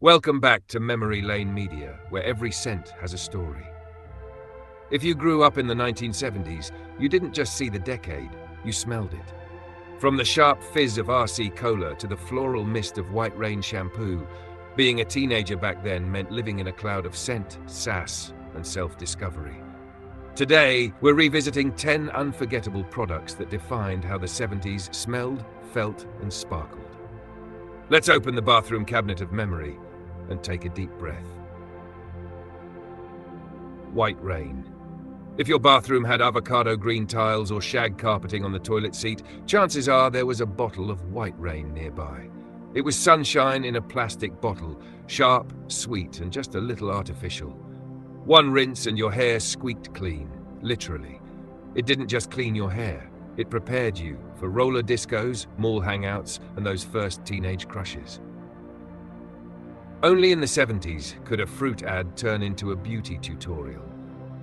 Welcome back to Memory Lane Media, where every scent has a story. If you grew up in the 1970s, you didn't just see the decade, you smelled it. From the sharp fizz of RC Cola to the floral mist of White Rain shampoo, being a teenager back then meant living in a cloud of scent, sass, and self-discovery. Today, we're revisiting 10 unforgettable products that defined how the 70s smelled, felt, and sparkled. Let's open the bathroom cabinet of memory and take a deep breath. White Rain. If your bathroom had avocado green tiles or shag carpeting on the toilet seat, chances are there was a bottle of White Rain nearby. It was sunshine in a plastic bottle, sharp, sweet, and just a little artificial. One rinse and your hair squeaked clean, literally. It didn't just clean your hair, it prepared you for roller discos, mall hangouts, and those first teenage crushes. Only in the 70s could a fruit ad turn into a beauty tutorial.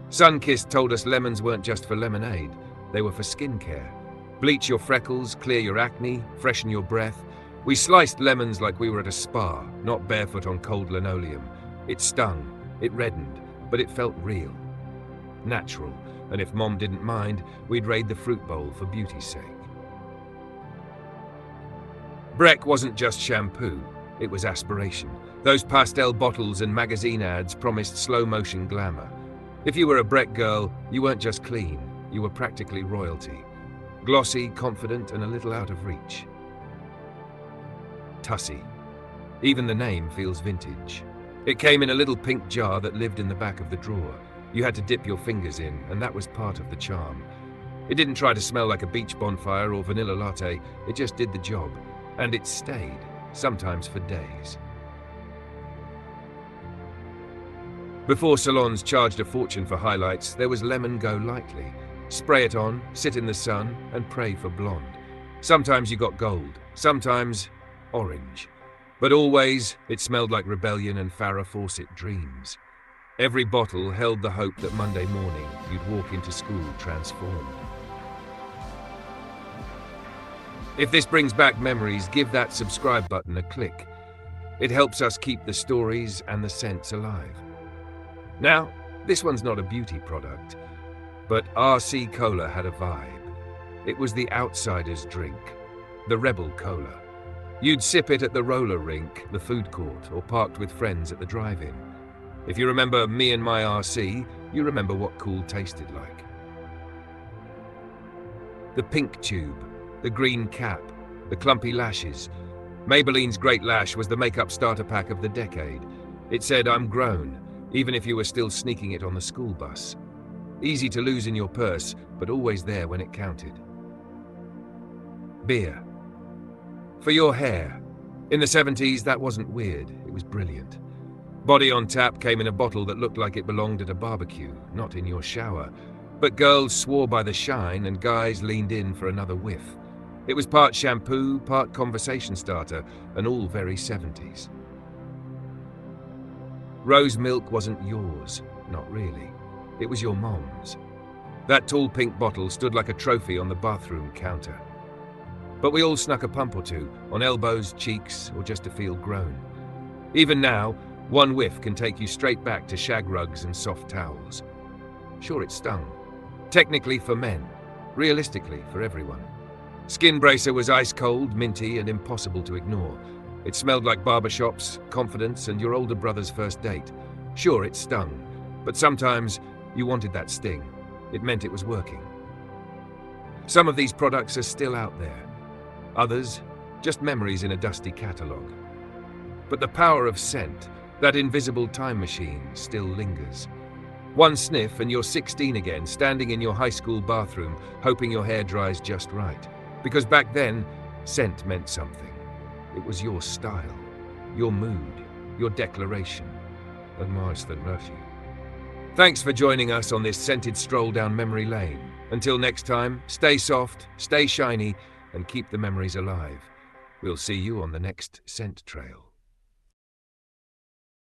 Sunkissed told us lemons weren't just for lemonade, they were for skincare. Bleach your freckles, clear your acne, freshen your breath. We sliced lemons like we were at a spa, not barefoot on cold linoleum. It stung, it reddened, but it felt real. Natural, and if Mom didn't mind, we'd raid the fruit bowl for beauty's sake. Breck wasn't just shampoo, it was aspiration. Those pastel bottles and magazine ads promised slow-motion glamour. If you were a Breck girl, you weren't just clean, you were practically royalty. Glossy, confident, and a little out of reach. Tussie. Even the name feels vintage. It came in a little pink jar that lived in the back of the drawer. You had to dip your fingers in, and that was part of the charm. It didn't try to smell like a beach bonfire or vanilla latte, it just did the job. And it stayed, sometimes for days. Before salons charged a fortune for highlights, there was Lemon Go Lightly. Spray it on, sit in the sun, and pray for blonde. Sometimes you got gold, sometimes orange. But always, it smelled like rebellion and Farrah Fawcett dreams. Every bottle held the hope that Monday morning you'd walk into school transformed. If this brings back memories, give that subscribe button a click. It helps us keep the stories and the scents alive. Now, this one's not a beauty product, but RC Cola had a vibe. It was the outsider's drink, the Rebel Cola. You'd sip it at the roller rink, the food court, or parked with friends at the drive-in. If you remember Me and My RC, you remember what cool tasted like. The pink tube, the green cap, the clumpy lashes. Maybelline's Great Lash was the makeup starter pack of the decade. It said, "I'm grown," even if you were still sneaking it on the school bus. Easy to lose in your purse, but always there when it counted. Beer. For your hair. In the 70s, that wasn't weird, it was brilliant. Body on Tap came in a bottle that looked like it belonged at a barbecue, not in your shower. But girls swore by the shine and guys leaned in for another whiff. It was part shampoo, part conversation starter, and all very 70s. Rose milk wasn't yours, not really. It was your mom's. That tall pink bottle stood like a trophy on the bathroom counter. But we all snuck a pump or two, on elbows, cheeks, or just to feel grown. Even now, one whiff can take you straight back to shag rugs and soft towels. Sure, it stung. Technically for men, realistically for everyone. Skin Bracer was ice cold, minty, and impossible to ignore. It smelled like barbershops, confidence, and your older brother's first date. Sure, it stung, but sometimes you wanted that sting. It meant it was working. Some of these products are still out there. Others, just memories in a dusty catalogue. But the power of scent, that invisible time machine, still lingers. One sniff and you're 16 again, standing in your high school bathroom, hoping your hair dries just right. Because back then, scent meant something. It was your style, your mood, your declaration. And Mars than love you. Thanks for joining us on this scented stroll down memory lane. Until next time, stay soft, stay shiny, and keep the memories alive. We'll see you on the next scent trail.